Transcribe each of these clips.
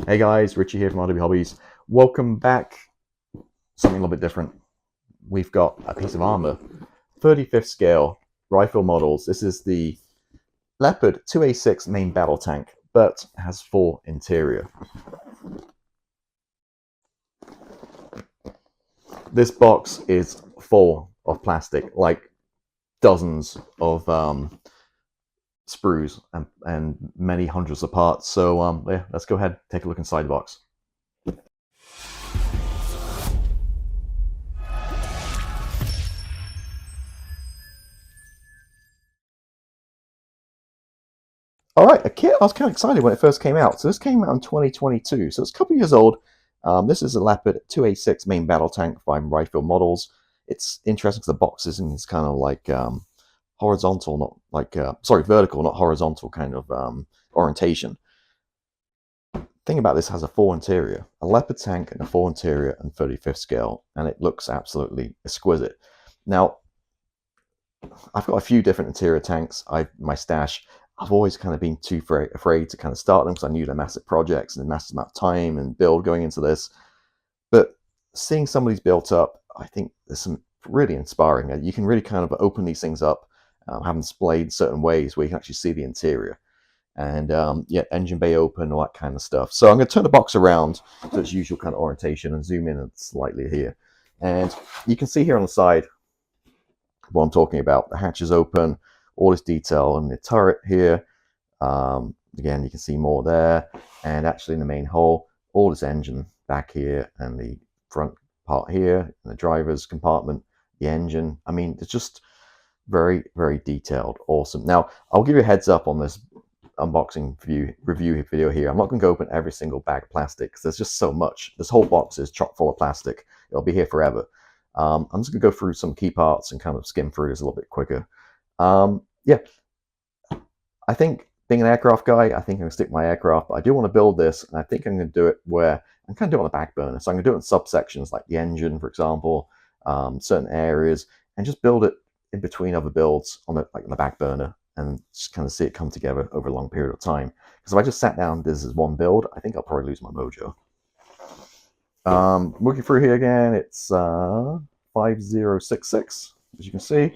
Hey guys, Richie here from RW Hobbies. Welcome back. Something a little bit different. We've got a piece of armor, 35th scale, Rye Field Models. This is the Leopard 2A6 main battle tank, but has 4 interior. This box is full of plastic, like dozens of sprues and many hundreds of parts. So yeah, let's go ahead and take a look inside the box. All right, a kit I was kind of excited when it first came out. So this came out in 2022, so it's a couple of years old. This is a Leopard 2A6 main battle tank by Rye Field Models. It's interesting because the box is kind of like horizontal, not like vertical, not horizontal kind of orientation. Thing about this has a 4 interior, a Leopard tank and a 4 interior and 35th scale, and it looks absolutely exquisite. Now, I've got a few different interior tanks. My stash. I've always kind of been too afraid to kind of start them because I knew they're massive projects and a massive amount of time and build going into this. But seeing some of these built up, I think there's some really inspiring. You can really kind of open these things up, have them displayed certain ways where you can actually see the interior. And yeah, engine bay open, all that kind of stuff. So I'm going to turn the box around to its usual kind of orientation and zoom in slightly here. And you can see here on the side what I'm talking about. The hatch is open, all this detail in the turret here. Again, you can see more there, and actually in the main hull, all this engine back here and the front part here, and the driver's compartment, the engine. I mean, it's just very, very detailed, awesome. Now, I'll give you a heads up on this unboxing review video here. I'm not going to go open every single bag of plastic because there's just so much. This whole box is chock full of plastic. It'll be here forever. I'm just going to go through some key parts and kind of skim through this a little bit quicker. Yeah, I think being an aircraft guy, I think I'm going to stick my aircraft, but I do want to build this, and I think I'm going to do it where I'm kind of doing it on the back burner. So I'm going to do it in subsections, like the engine, for example, certain areas, and just build it in between other builds on the back burner, and just kind of see it come together over a long period of time. Because if I just sat down, this is one build, I think I'll probably lose my mojo. Looking through here again, it's 5066, as you can see,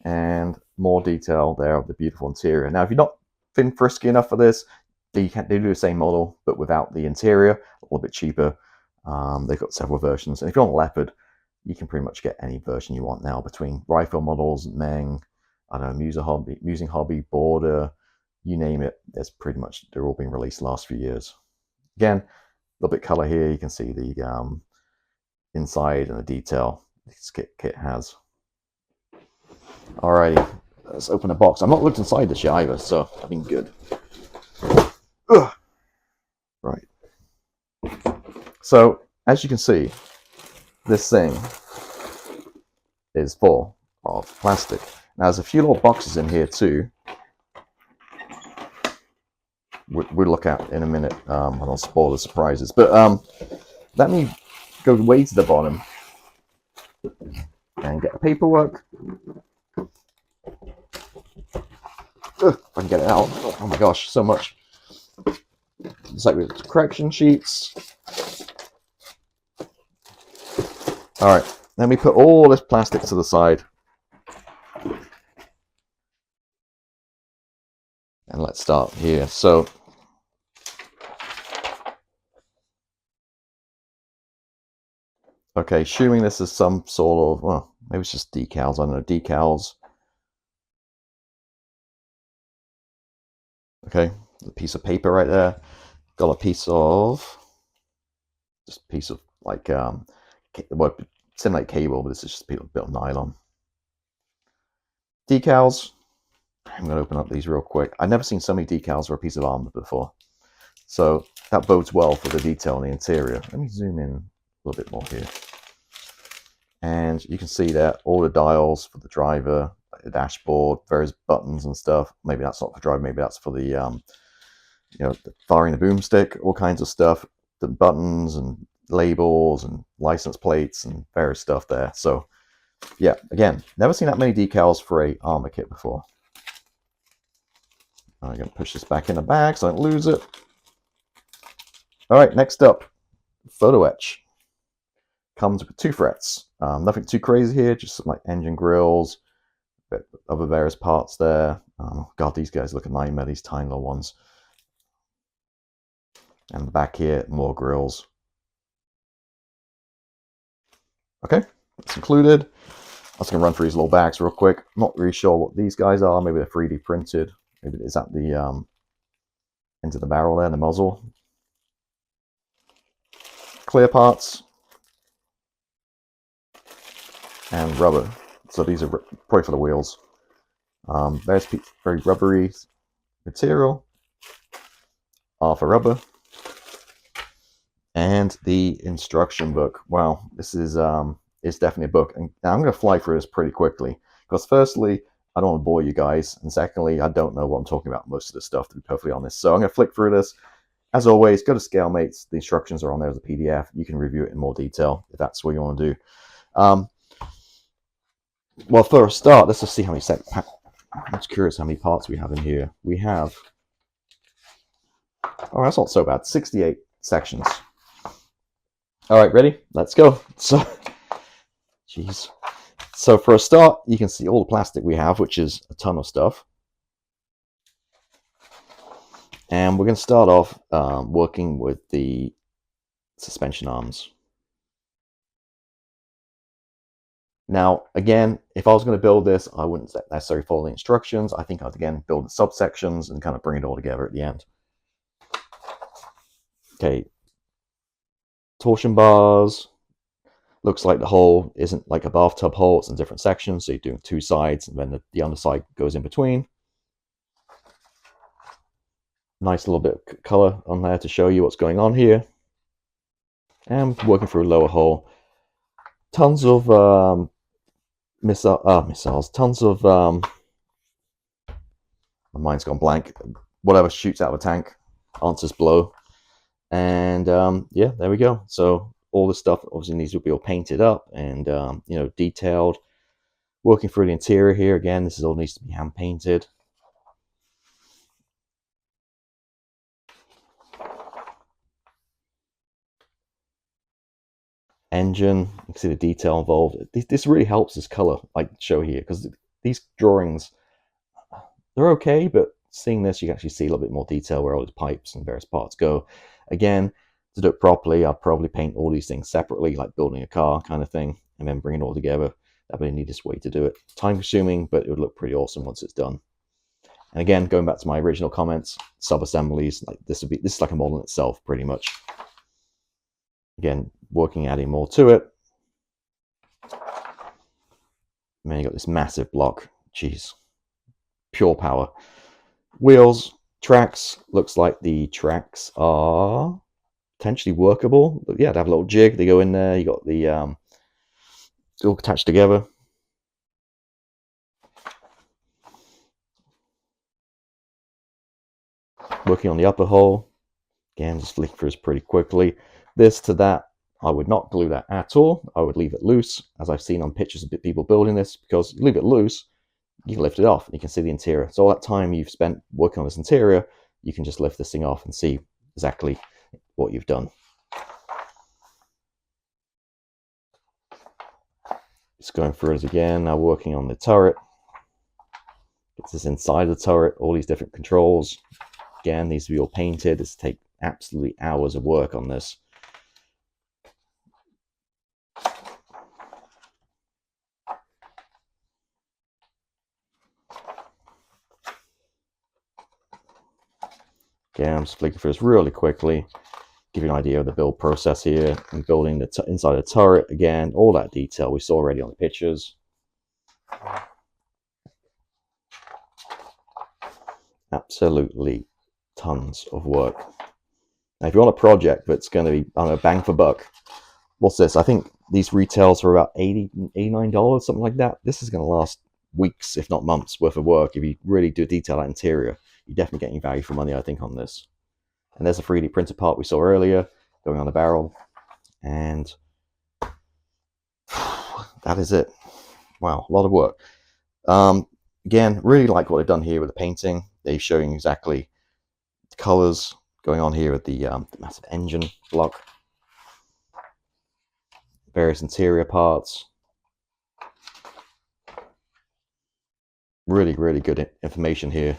and more detail there of the beautiful interior. Now, if you're not feeling frisky enough for this, they do the same model, but without the interior, a little bit cheaper. They've got several versions, and if you're on Leopard, you can pretty much get any version you want now between Rye Field Models, Meng, I don't know, Musing Hobby, Border, you name it. It's pretty much, they're all being released the last few years. Again, a little bit color here. You can see the inside and the detail this kit has. Alrighty, let's open the box. I've not looked inside this yet either, so I've been good. Ugh. Right. So, as you can see, this thing is full of plastic. Now, there's a few little boxes in here too. We'll look at in a minute. I don't spoil the surprises, but let me go way to the bottom and get the paperwork. Ugh, if I can get it out. Oh my gosh, so much. It's like with correction sheets. All right, let me put all this plastic to the side. And let's start here. So, okay, assuming this is some sort of, well, maybe it's just decals. I don't know, decals. Okay, a piece of paper right there. Got a piece of, just a piece of like, well, similar like cable, but this is just a bit of nylon. Decals. I'm going to open up these real quick. I've never seen so many decals for a piece of armor before. So that bodes well for the detail in the interior. Let me zoom in a little bit more here. And you can see that all the dials for the driver, the dashboard, various buttons and stuff. Maybe that's not for the driver, maybe that's for the, you know, firing the boomstick, all kinds of stuff. The buttons and labels and license plates and various stuff there. So yeah, again, never seen that many decals for a armor kit before. I'm going to push this back in the bag so I don't lose it. All right, next up, photo etch. Comes with 2 frets. Nothing too crazy here, just some like engine grills, other various parts there. God, these guys look a nightmare, these tiny little ones. And the back here, more grills. Okay, that's included. I was going to run through these little bags real quick. I'm not really sure what these guys are. Maybe they're 3D printed. Maybe is that the into the barrel there, the muzzle. Clear parts and rubber. So these are probably for the wheels. There's very rubbery material. For rubber. And the instruction book. Wow, this is it's definitely a book. And I'm going to fly through this pretty quickly because firstly, I don't want to bore you guys, and secondly, I don't know what I'm talking about most of this stuff, to be perfectly honest. So I'm going to flick through this. As always, go to ScaleMates. The instructions are on there as a PDF. You can review it in more detail if that's what you want to do. Well, for a start, let's just see how many I'm just curious how many parts we have in here. We have, oh, that's not so bad, 68 sections. All right, ready? Let's go. So, jeez. So for a start, you can see all the plastic we have, which is a ton of stuff. And we're going to start off working with the suspension arms. Now, again, if I was going to build this, I wouldn't necessarily follow the instructions. I think I'd, again, build the subsections and kind of bring it all together at the end. Okay. Torsion bars. Looks like the hole isn't like a bathtub hole. It's in different sections. So you're doing 2 sides, and then the underside goes in between. Nice little bit of color on there to show you what's going on here. And working through a lower hole. Tons of missiles. Tons of my mind's gone blank. Whatever shoots out of a tank answers blow. And yeah, there we go. So all this stuff obviously needs to be all painted up and you know, detailed. Working through the interior here again. This all needs to be hand painted. Engine, you can see the detail involved. This really helps this color like show here, because these drawings, they're okay, but seeing this, you can actually see a little bit more detail where all these pipes and various parts go. Again, to do it properly, I'll probably paint all these things separately, like building a car kind of thing, and then bring it all together. That'd be the neatest way to do it. Time consuming, but it would look pretty awesome once it's done. And again, going back to my original comments, sub-assemblies, like this is like a model in itself, pretty much. Again, working, adding more to it. And then you got this massive block. Jeez. Pure power. Wheels, tracks. Looks like the tracks are potentially workable. But yeah, they have a little jig. They go in there. You got the it's all attached together. Working on the upper hole. Again, just flick through this pretty quickly. This to that, I would not glue that at all. I would leave it loose, as I've seen on pictures of people building this, because you leave it loose, you can lift it off and you can see the interior. So all that time you've spent working on this interior, you can just lift this thing off and see exactly what you've done. Just going through it again, now working on the turret. It's this inside the turret, all these different controls. Again, these to be all painted. This take absolutely hours of work on this. Again, I'm just flicking through this really quickly, give you an idea of the build process here. I'm building the inside the turret again, all that detail we saw already on the pictures. Absolutely tons of work. Now, if you want a project that's going to be, I don't know, bang for buck, what's this? I think these retails for about $80, $89, something like that. This is going to last weeks, if not months, worth of work. If you really do detail that interior, you're definitely getting value for money, I think, on this. And there's a 3D printed part we saw earlier going on the barrel. And that is it. Wow, a lot of work. Again, really like what they've done here with the painting. They're showing exactly the colors, going on here with the massive engine block, various interior parts. Really, really good information here.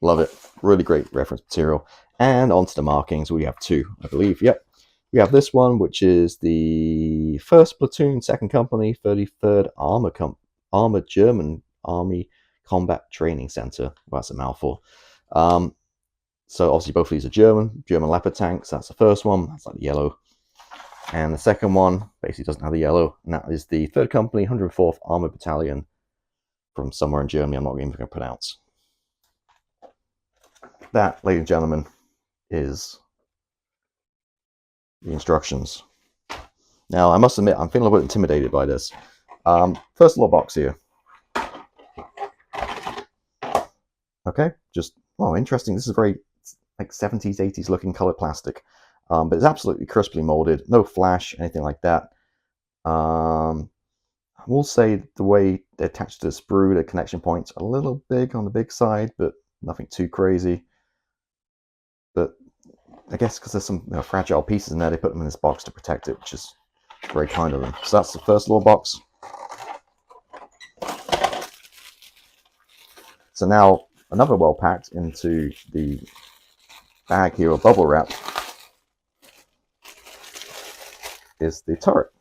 Love it. Really great reference material. And onto the markings. We have two, I believe. Yep. We have this one, which is the 1st Platoon, 2nd Company, 33rd Armored German Army Combat Training Center. Well, that's a mouthful. So obviously both of these are German Leopard tanks. That's the first one. That's like the yellow. And the second one basically doesn't have the yellow. And that is the 3rd Company, 104th Armored Battalion from somewhere in Germany. I'm not even going to pronounce. That, ladies and gentlemen, is the instructions. Now, I must admit, I'm feeling a little bit intimidated by this. First little box here. Okay, just, oh, interesting. This is very like 70s, 80s looking colored plastic. But it's absolutely crisply molded. No flash, anything like that. I will say the way they attach to the sprue, the connection points, are a little big on the big side, but nothing too crazy. But I guess because there's some fragile pieces in there, they put them in this box to protect it, which is very kind of them. So that's the first little box. So now another well packed into the bag here, or bubble wrap, is the turret.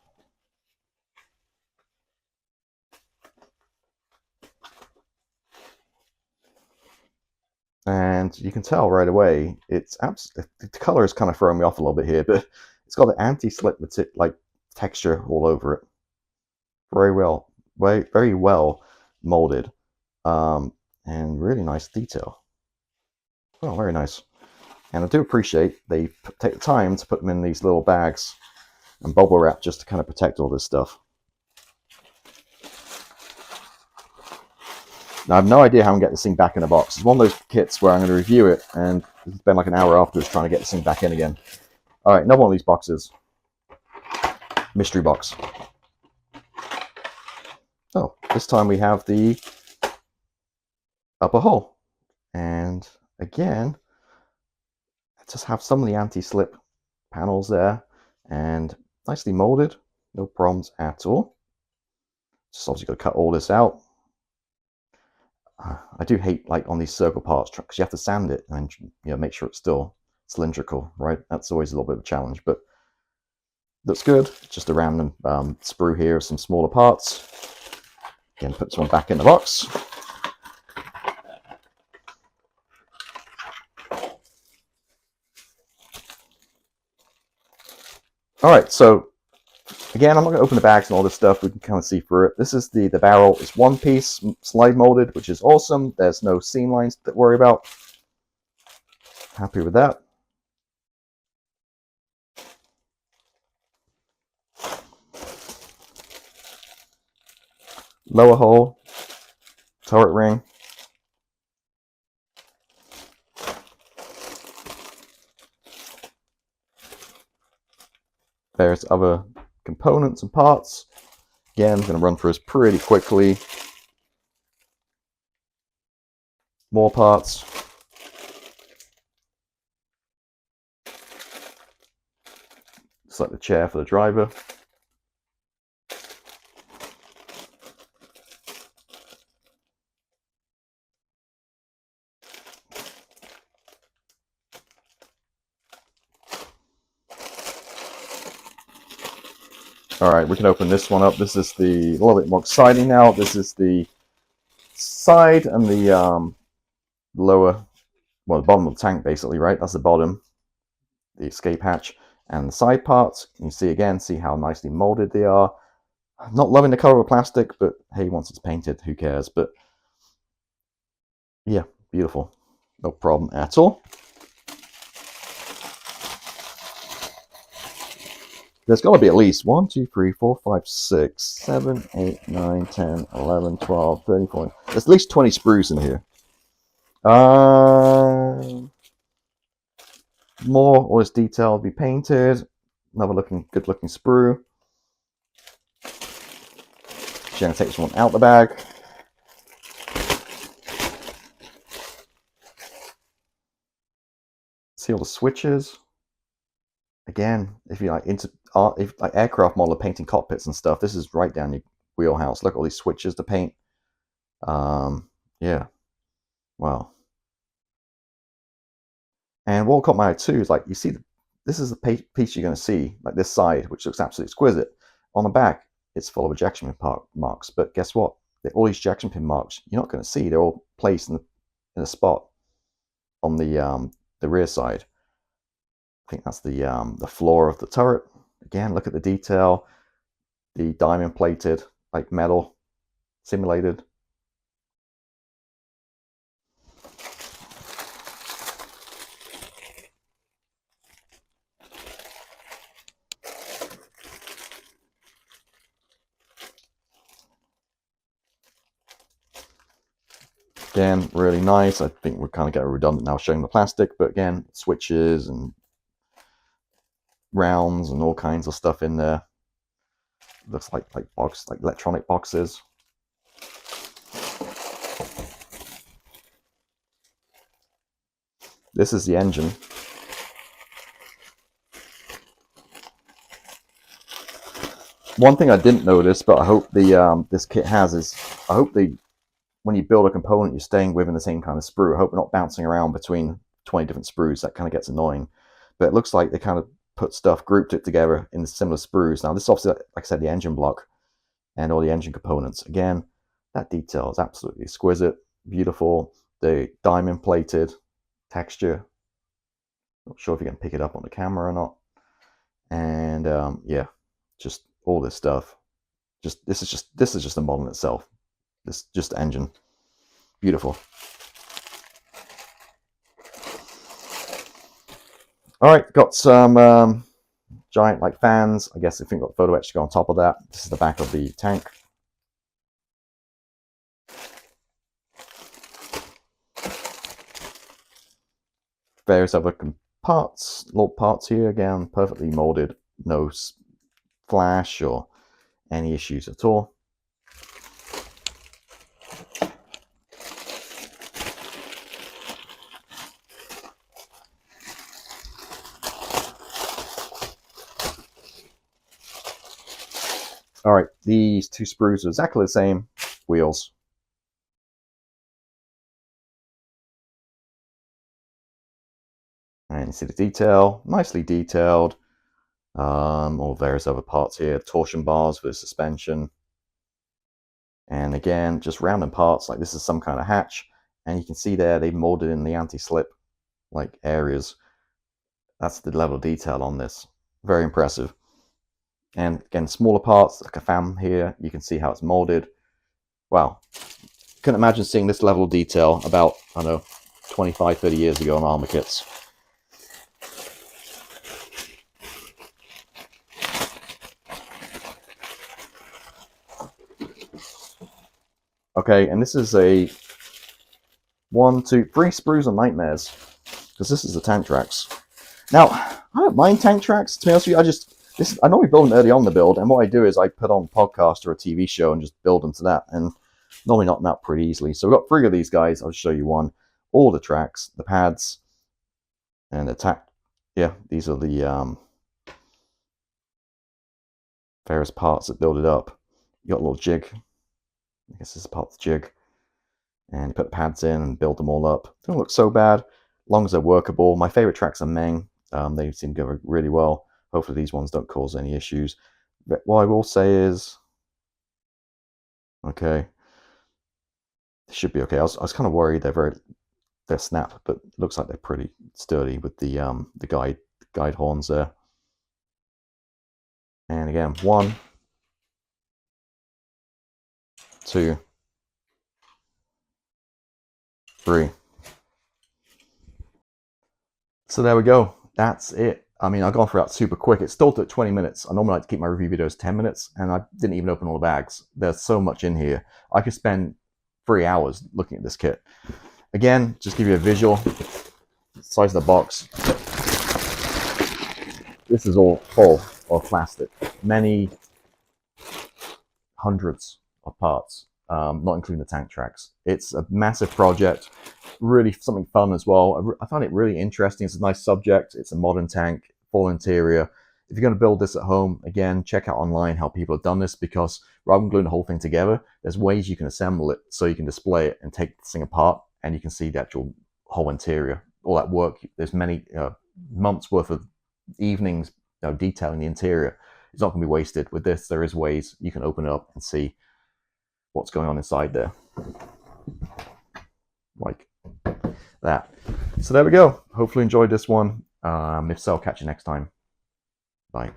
And you can tell right away, it's the color is kind of throwing me off a little bit here, but it's got the anti-slip like texture all over it. Very well molded, and really nice detail. Oh, very nice. And I do appreciate they take the time to put them in these little bags and bubble wrap just to kind of protect all this stuff. Now, I have no idea how I'm going to get this thing back in a box. It's one of those kits where I'm going to review it and spend like an hour afterwards trying to get this thing back in again. All right, another one of these boxes. Mystery box. Oh, this time we have the upper hull. And again, I just have some of the anti-slip panels there and nicely molded. No problems at all. Just obviously got to cut all this out. I do hate like on these circle parts because you have to sand it and make sure it's still cylindrical, right? That's always a little bit of a challenge, but looks good. Just a random sprue here, some smaller parts. Again, put this one back in the box. All right, so again, I'm not going to open the bags and all this stuff. We can kind of see through it. This is the barrel. It's one piece, slide molded, which is awesome. There's no seam lines to worry about. Happy with that. Lower hull, turret ring. There's other components and parts. Again, I'm going to run through this pretty quickly. More parts. Just like the chair for the driver. All right, we can open this one up. This is a little bit more exciting now. This is the side and the lower, well, the bottom of the tank basically, right? That's the bottom, the escape hatch, and the side parts. You can see how nicely molded they are. I'm not loving the color of plastic, but hey, once it's painted, who cares? But yeah, beautiful. No problem at all. There's got to be at least 1, 2, 3, 4, 5, 6, 7, 8, 9, 10, 11, 12, 13, 14. There's at least 20 sprues in here. More or this detail will be painted. Another good looking sprue. Actually, I'm going to take this one out the bag. See all the switches. Again, if you like into art, if like aircraft model painting cockpits and stuff, this is right down your wheelhouse. Look at all these switches to paint. Yeah, wow. And what caught my eye too is like you see, this is the piece you're going to see, like this side, which looks absolutely exquisite. On the back, it's full of ejection pin marks. But guess what? All these ejection pin marks you're not going to see. They're all placed in a spot on the rear side. I think that's the floor of the turret. Again, look at the detail. The diamond plated, like metal, simulated. Again, really nice. I think we're kind of getting redundant now showing the plastic, but again, switches and rounds and all kinds of stuff in there. Looks like electronic boxes. This is the engine. One thing I didn't notice, but I hope this kit has is, I hope when you build a component, you're staying within the same kind of sprue. I hope we're not bouncing around between 20 different sprues. That kind of gets annoying. But it looks like they kind of put stuff, grouped it together in similar sprues. Now, this is obviously, like I said, the engine block and all the engine components. Again, that detail is absolutely exquisite, beautiful. The diamond plated texture. Not sure if you can pick it up on the camera or not. And yeah, just all this stuff. This is just the model itself. This just the engine. Beautiful. All right, got some giant like fans. I guess if we've got photo etch to go on top of that. This is the back of the tank. Various other parts, little parts here. Again, perfectly molded. No flash or any issues at all. All right, these two sprues are exactly the same wheels. And you see the detail, nicely detailed. All various other parts here, torsion bars for the suspension. And again, just random parts, like this is some kind of hatch. And you can see there, they've molded in the anti-slip like areas. That's the level of detail on this. Very impressive. And again, smaller parts, like a fan here, you can see how it's molded. Wow. Couldn't imagine seeing this level of detail about, I don't know, 25, 30 years ago on armor kits. Okay, and this is a 1, 2, 3 sprues of nightmares, because this is the tank tracks. Now, I don't mind tank tracks, to be honest with you. I normally build them early on the build, and what I do is I put on a podcast or a TV show and just build them to that, and normally knock them out pretty easily. So we've got 3 of these guys. I'll show you one. All the tracks, the pads, and the tack. Yeah, these are the various parts that build it up. You got a little jig. I guess this is part of the jig. And you put the pads in and build them all up. They don't look so bad, as long as they're workable. My favorite tracks are Meng. They seem to go really well. Hopefully these ones don't cause any issues. But what I will say is, okay, they should be okay. I was kind of worried they're snap, but it looks like they're pretty sturdy with the guide horns there. And again, 1, 2, 3. So there we go. That's it. I mean, I've gone for that super quick. It still took 20 minutes. I normally like to keep my review videos 10 minutes, and I didn't even open all the bags. There's so much in here. I could spend 3 hours looking at this kit. Again, just give you a visual. Size of the box. This is all full of plastic. Many hundreds of parts, not including the tank tracks. It's a massive project, really something fun as well. I found it really interesting. It's a nice subject. It's a modern tank, full interior. If you're going to build this at home, again, check out online how people have done this, because rather than gluing the whole thing together, there's ways you can assemble it so you can display it and take this thing apart and you can see the actual whole interior. All that work, there's many months worth of evenings detailing the interior. It's not going to be wasted. With this, there is ways you can open it up and see what's going on inside there. Like that. So there we go. Hopefully enjoyed this one. If so, I'll catch you next time. Bye.